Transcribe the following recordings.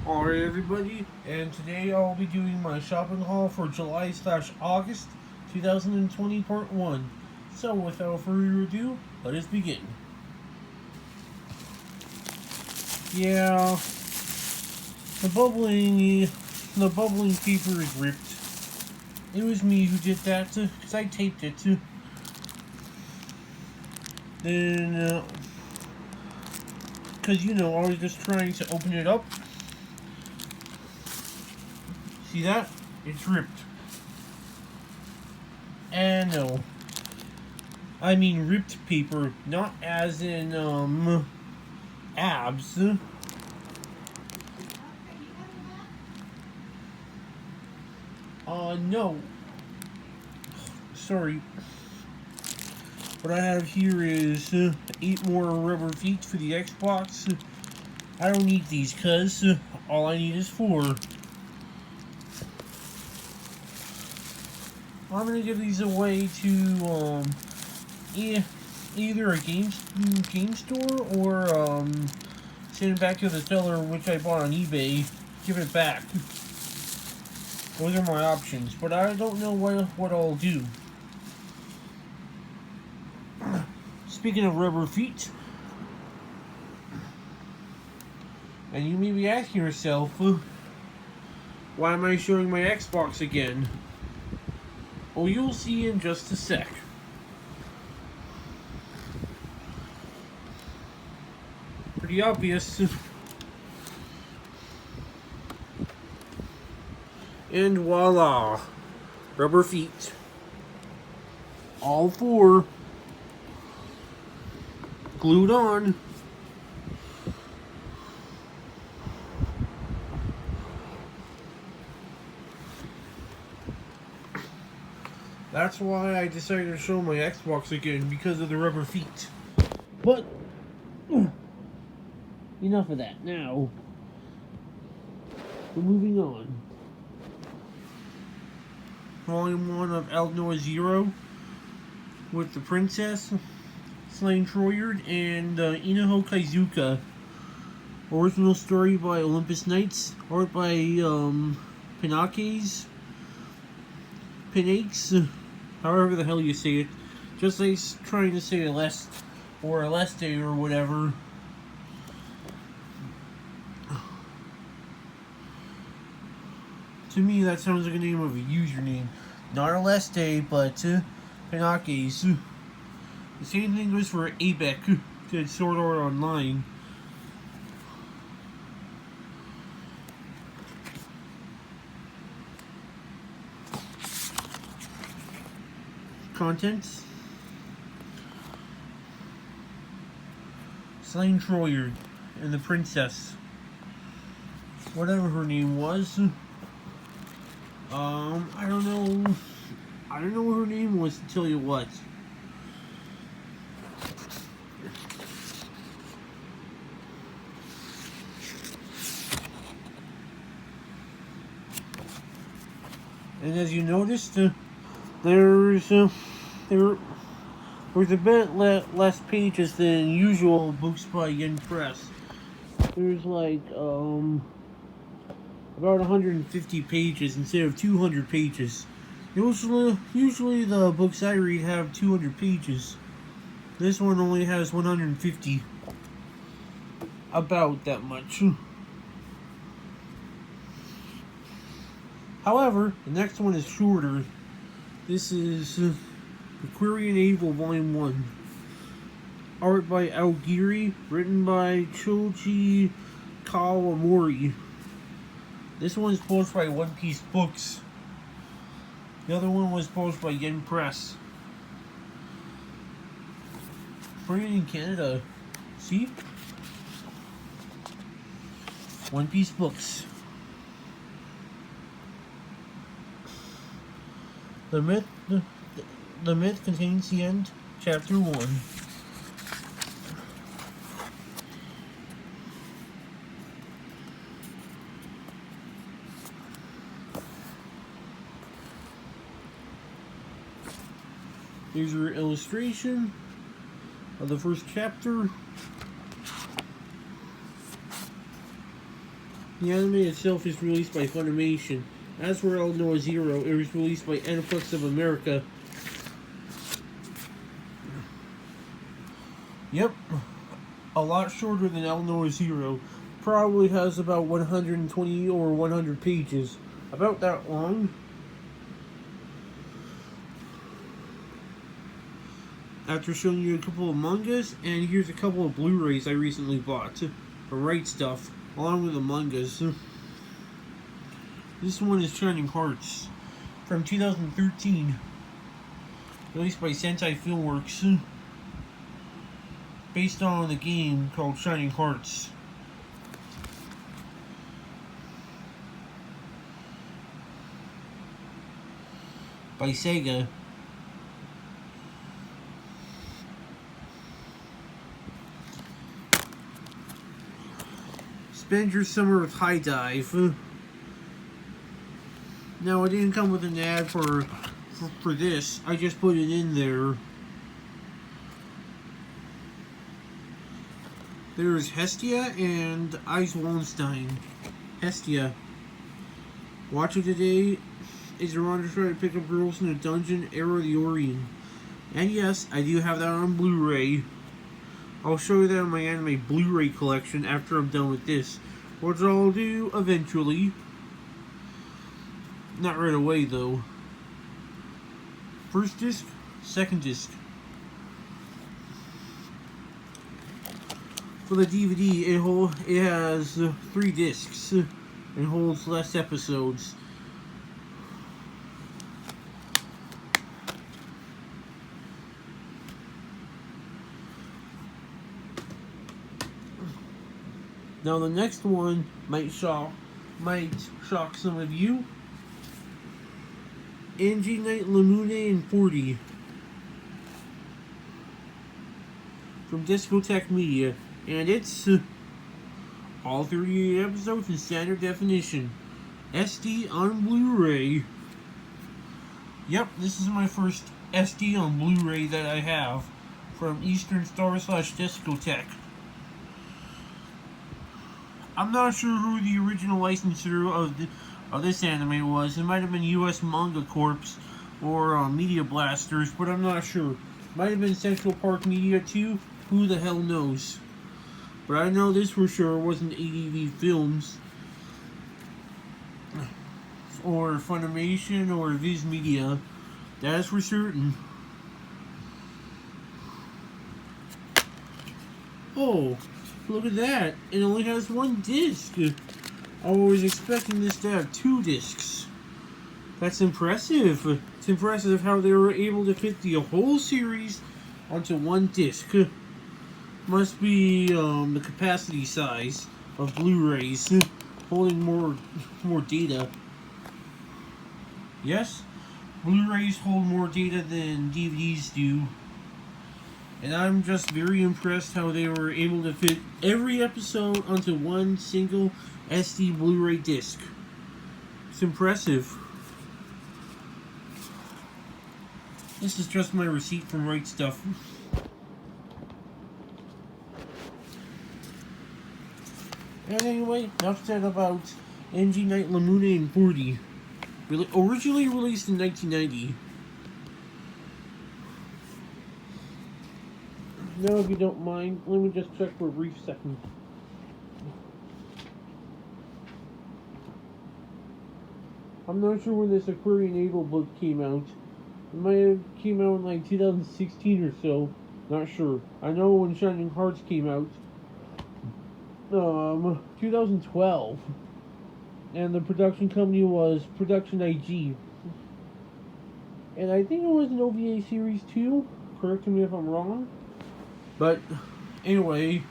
Alright everybody, and today I'll be doing my shopping haul for July/August 2020 part 1. So without further ado, let us begin. Yeah, the bubbling paper is ripped. It was me who did that, because I taped it. Then, because I was just trying to open it up. See that? It's ripped. And no. I mean ripped paper, not as in, abs. No. Sorry. What I have here is 8 more rubber feet for the Xbox. I don't need these, cuz all I need is 4. I'm gonna give these away to either a game store or send it back to the seller, which I bought on eBay. Give it back. Those are my options, but I don't know what I'll do. Speaking of rubber feet, and you may be asking yourself, why am I showing my Xbox again? Well, you'll see in just a sec. Pretty obvious. And voila! Rubber feet. All 4. Glued on. That's why I decided to show my Xbox again, because of the rubber feet. But enough of that. Now we're moving on. Volume 1 of Eleanor Zero with the princess, Slain Troyard, and Inaho Kaizuka. Original story by Olympus Knights, art by Pinakes, however the hell you say it. Just like trying to say Aleste or whatever. To me, that sounds like a name of a username. Not Aleste, but Pinakes. The same thing goes for Abec, to Sword Art Online. Contents: Slain Troyard and the princess, whatever her name was. I don't know what her name was, to tell you what. And as you noticed, there's a bit less pages than usual books by Yen Press. There's like about 150 pages instead of 200 pages. Usually the books I read have 200 pages. This one only has 150. About that much. However, the next one is shorter. This is Aquarius Evil Volume 1. Art by Aogiri, written by Choji Kawamori. This one is published by One Piece Books. The other one was published by Yen Press. Printed in Canada. See? One Piece Books. The myth contains the end. Chapter 1. Here's your illustration of the first chapter. The anime itself is released by Funimation. As for Eleanor Zero, it was released by Aniplex of America. Yep, a lot shorter than Eleanor Zero. Probably has about 120 or 100 pages. About that long. After showing you a couple of mangas, and here's a couple of Blu-rays I recently bought. For Right Stuff, along with the mangas. This one is Shining Hearts, from 2013. Released by Sentai Filmworks. Based on a game called Shining Hearts. By Sega. Spend your summer with High Dive. Now, it didn't come with an ad for this. I just put it in there. There's Hestia and Ice Wallenstein. Hestia. Watch it today. Is Iran trying to pick up girls in a dungeon? Era of the Orient. And yes, I do have that on Blu-ray. I'll show you that in my anime Blu-ray collection after I'm done with this. Which I'll do eventually. Not right away though. First disc, second disc. For the DVD, it has 3 discs and holds less episodes. Now the next one might shock some of you. Night Lamune and 40 from Discotheque Media, and it's all 38 episodes in standard definition, SD on Blu-ray. Yep, this is my first SD on Blu-ray that I have from Eastern Star / Discotheque. I'm not sure who the original licensor of this anime was. It might have been US Manga Corps or Media Blasters, but I'm not sure. Might have been Central Park Media too. Who the hell knows? But I know this for sure wasn't ADV Films or Funimation or Viz Media. That is for certain. Oh, look at that. It only has 1 disc. I was expecting this to have 2 discs. That's impressive. It's impressive how they were able to fit the whole series onto 1 disc. Must be the capacity size of Blu-rays holding more data. Yes, Blu-rays hold more data than DVDs do. And I'm just very impressed how they were able to fit every episode onto 1 single SD Blu-ray disc. It's impressive. This is just my receipt from Right Stuff. And anyway, enough said about Night Lamune and 40. Originally released in 1990. Now, if you don't mind, let me just check for a brief second. I'm not sure when this Aquarius Evil book came out. It might have came out in like 2016 or so. Not sure. I know when Shining Hearts came out. 2012. And the production company was Production IG. And I think it was an OVA series too. Correct me if I'm wrong. But anyway,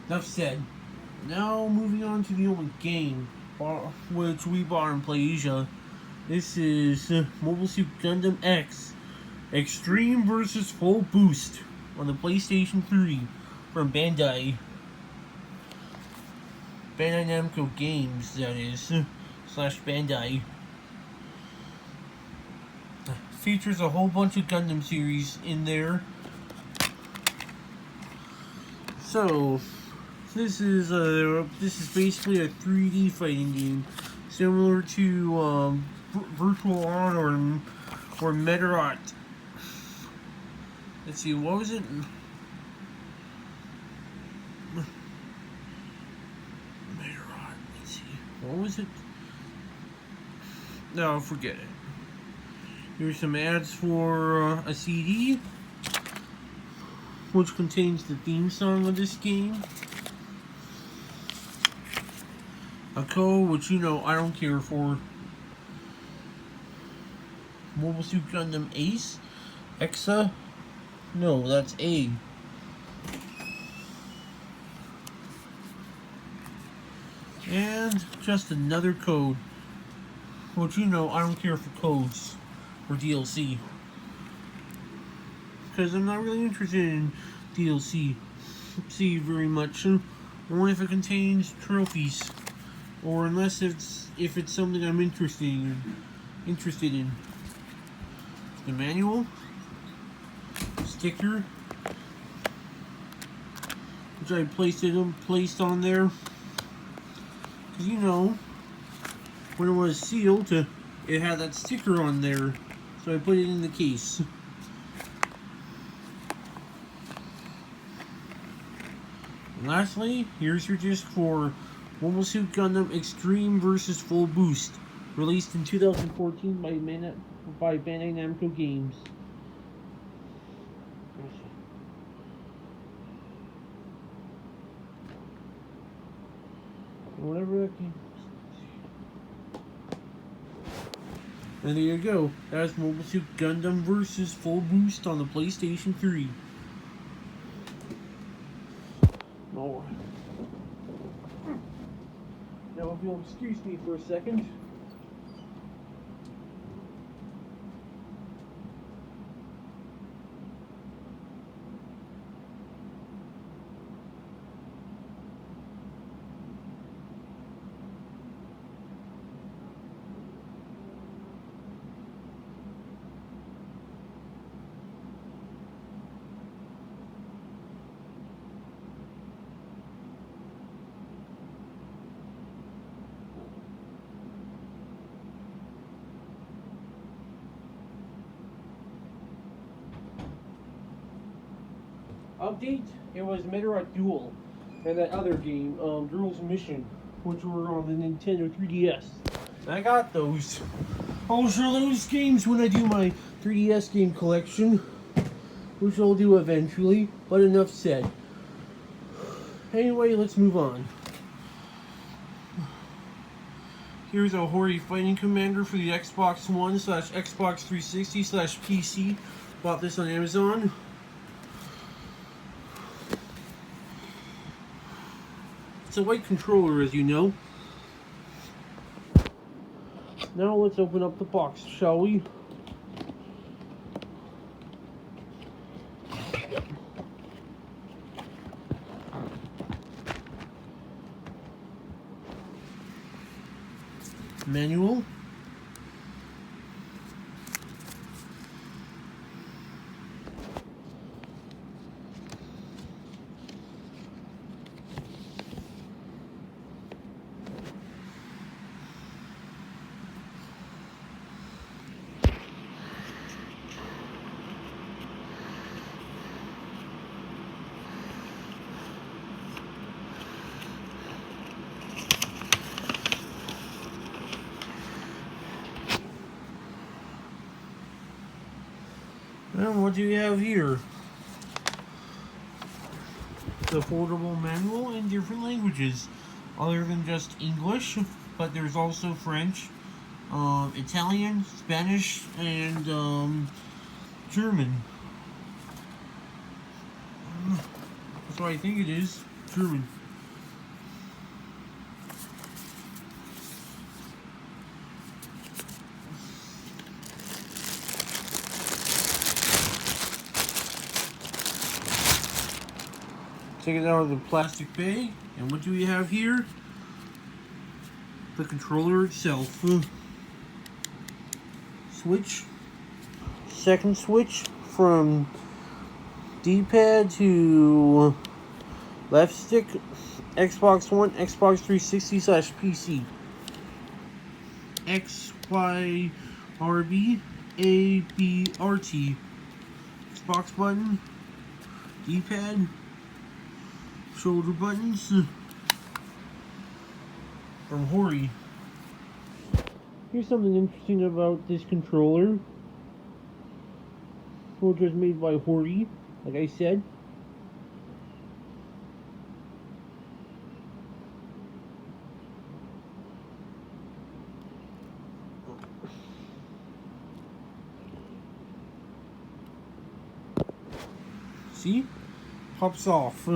enough said. Now moving on to the only game which we bought in PlayAsia. This is Mobile Suit Gundam X Extreme vs. Full Boost on the PlayStation 3 from Bandai Namco Games, that is, / Bandai. Features a whole bunch of Gundam series in there. So, This is basically a 3D fighting game, similar to Virtual On or Meteorot. Let's see, what was it? Meteorot. Let's see, what was it? No, forget it. Here's some ads for a CD, which contains the theme song of this game. A code, which you know I don't care for. Mobile Suit Gundam Ace? Exa? No, that's A. And just another code, which you know I don't care for codes or DLC. Because I'm not really interested in DLC very much. Only if it contains trophies. Or unless if it's something I'm interested in. The manual, sticker, which I placed on there, because you know when it was sealed, it had that sticker on there, so I put it in the case. And lastly, here's your disc for Mobile Suit Gundam Extreme vs. Full Boost, released in 2014 by Bandai Namco Games. Whatever that game is. And there you go. That's Mobile Suit Gundam vs. Full Boost on the PlayStation 3. Oh. Now, if you'll excuse me for a second. Update, it was Meteorot Duel, and that other game, Girls Mission, which were on the Nintendo 3DS. And I got those. I'll show those games when I do my 3DS game collection, which I'll do eventually, but enough said. Anyway, let's move on. Here's a Hori Fighting Commander for the Xbox One / Xbox 360 / PC. Bought this on Amazon. It's a white controller, as you know. Now let's open up the box, shall we? Manual. And what do you have here? The affordable manual in different languages, other than just English, but there's also French, Italian, Spanish, and German. That's what I think it is, German. Take it out of the plastic bag, and what do we have here? The controller itself. Switch. Second switch from D-pad to left stick, Xbox One, Xbox 360/PC. XYRB ABRT. Xbox button, D-pad, shoulder buttons from Hori. Here's something interesting about this controller, which was made by Hori, like I said. See? Pops off.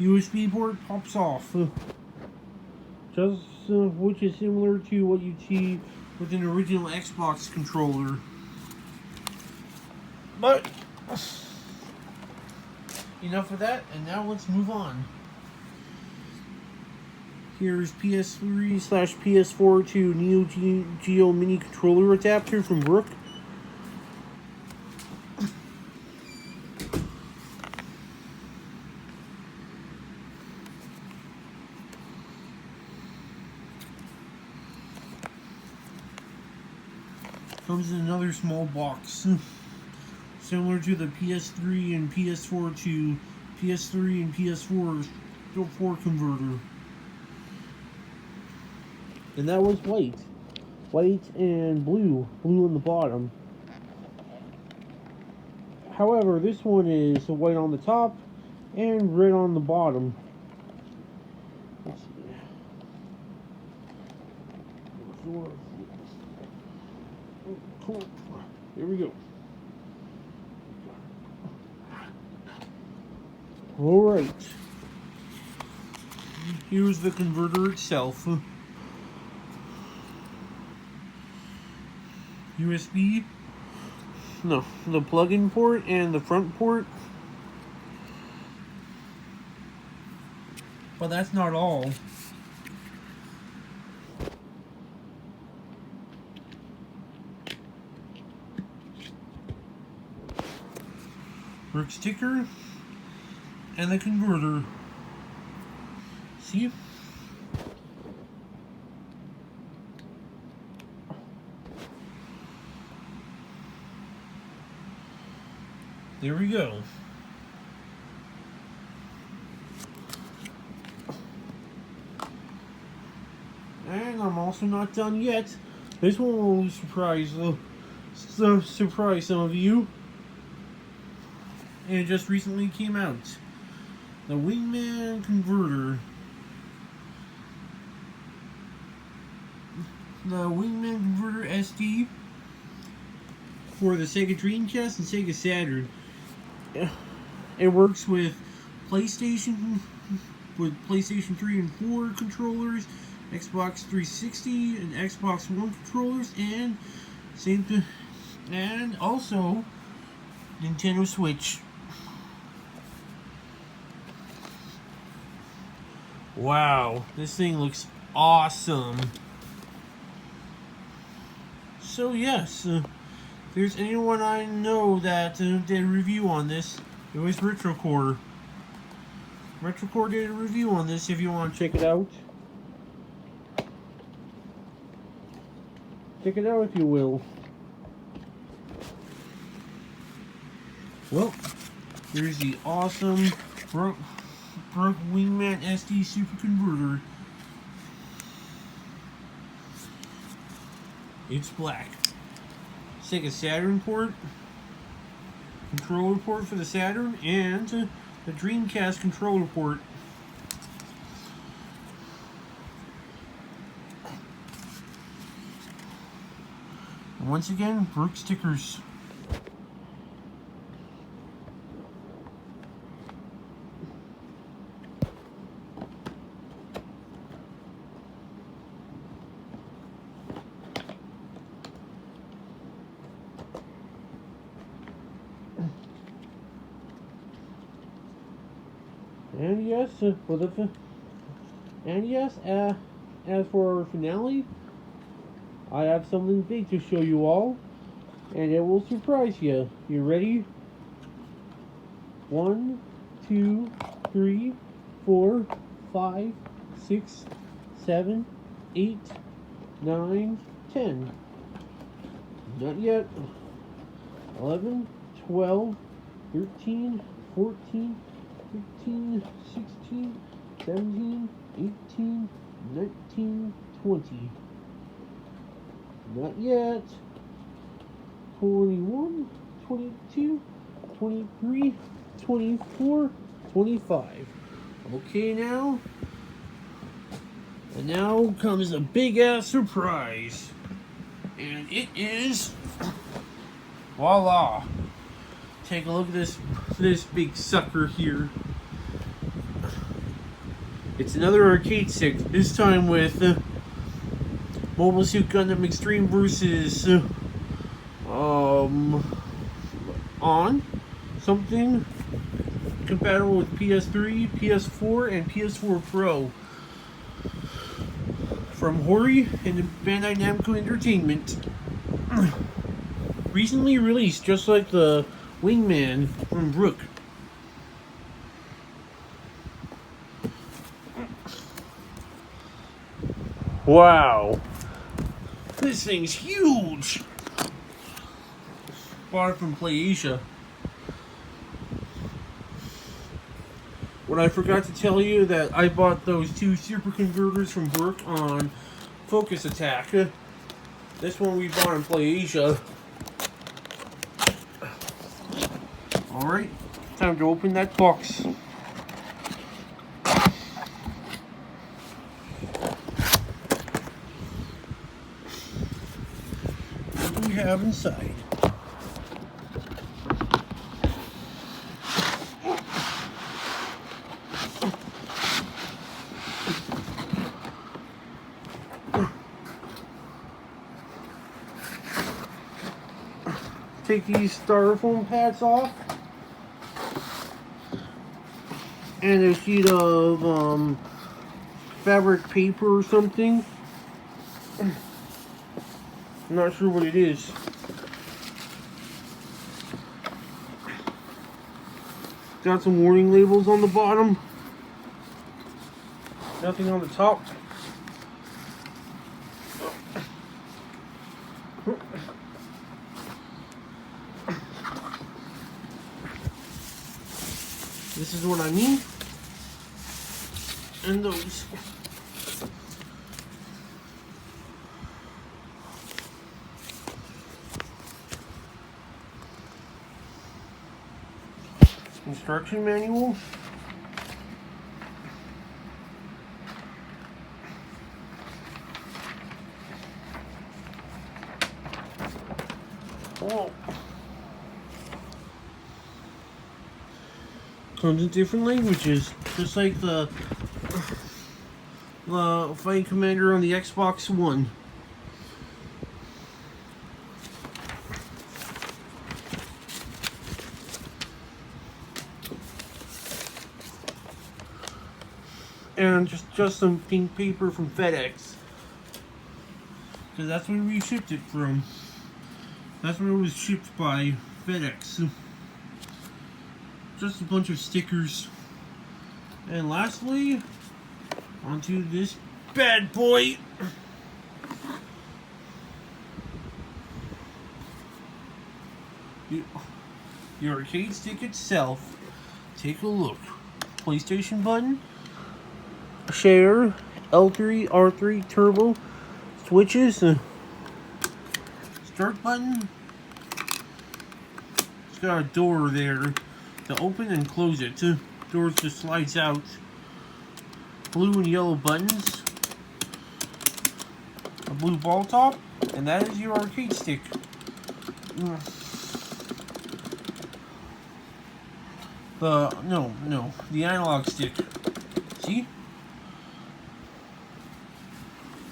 USB port pops off. Just which is similar to what you see with an original Xbox controller. But enough of that, and now let's move on. Here's PS3/PS4 to Neo Geo mini controller adapter from Brook. Comes in another small box, similar to the PS3 and PS4 to PS3 and PS4 converter. And that was white and blue on the bottom. However, this one is white on the top and red on the bottom. Let's see. Cool. Here we go. Alright. Here's the converter itself. USB. No, the plug-in port and the front port. But that's not all. Brick sticker and the converter. See? There we go. And I'm also not done yet. This one will surprise some of you. And it just recently came out. The Wingman Converter. The Wingman Converter SD for the Sega Dreamcast and Sega Saturn. It works with PlayStation 3 and 4 controllers, Xbox 360 and Xbox One controllers, and also Nintendo Switch. Wow, this thing looks awesome. So yes, if there's anyone I know that did a review on this, it was Retrocore. Retrocore did a review on this if you want to check it out. Check it out if you will. Well, here's the awesome Brook Wingman SD Super Converter. It's black. Sega Saturn port, controller port for the Saturn, and the Dreamcast controller port. And once again, Brook stickers. As for our finale, I have something big to show you all, and it will surprise you. You ready? 1, 2, 3, 4, 5, 6, 7, 8, 9, 10. Not yet. 11, 12, 13, 14, 15, 16, 17, 18, 19, 20. Not yet. 21, 22, 23, 24, 25. Okay now. And now comes a big ass surprise. And it is, voila. Take a look at this big sucker here. It's another arcade stick, this time with Mobile Suit Gundam Extreme versus on something compatible with PS3, PS4, and PS4 Pro from Hori and Bandai Namco Entertainment. Recently released, just like the Wingman from Brook. Wow, this thing's huge. Bought it from PlayAsia. What I forgot to tell you that I bought those 2 super converters from Brook on Focus Attack. This one we bought in PlayAsia. Alright, time to open that box. What do we have inside? Take these styrofoam pads off, and a sheet of fabric paper or something. I'm not sure what it is. Got some warning labels on the bottom. Nothing on the top. This is what I mean. And those. Instruction manual. Oh. Comes in different languages, just like the Fighting Commander on the Xbox One. And just some pink paper from FedEx, because that's where we shipped it from. That's where it was shipped by FedEx. Just a bunch of stickers. And lastly, onto this bad boy. The arcade stick itself. Take a look. PlayStation button. Share. L3, R3, turbo. Switches. Start button. It's got a door there to open and close it. Doors just slides out. Blue and yellow buttons. A blue ball top. And that is your arcade stick. The analog stick. See?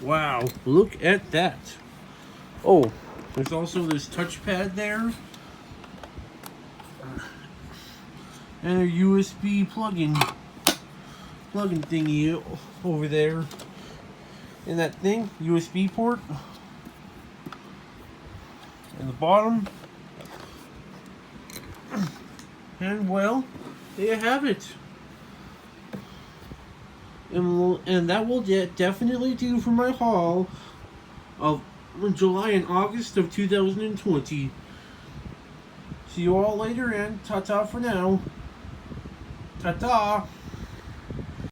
Wow, look at that. Oh, there's also this touchpad there. And a USB plug-in thingy over there. And that thing, USB port. And the bottom. And well, there you have it. and that will definitely do for my haul of July and August of 2020. See you all later, and ta-ta for now. Ta-ta!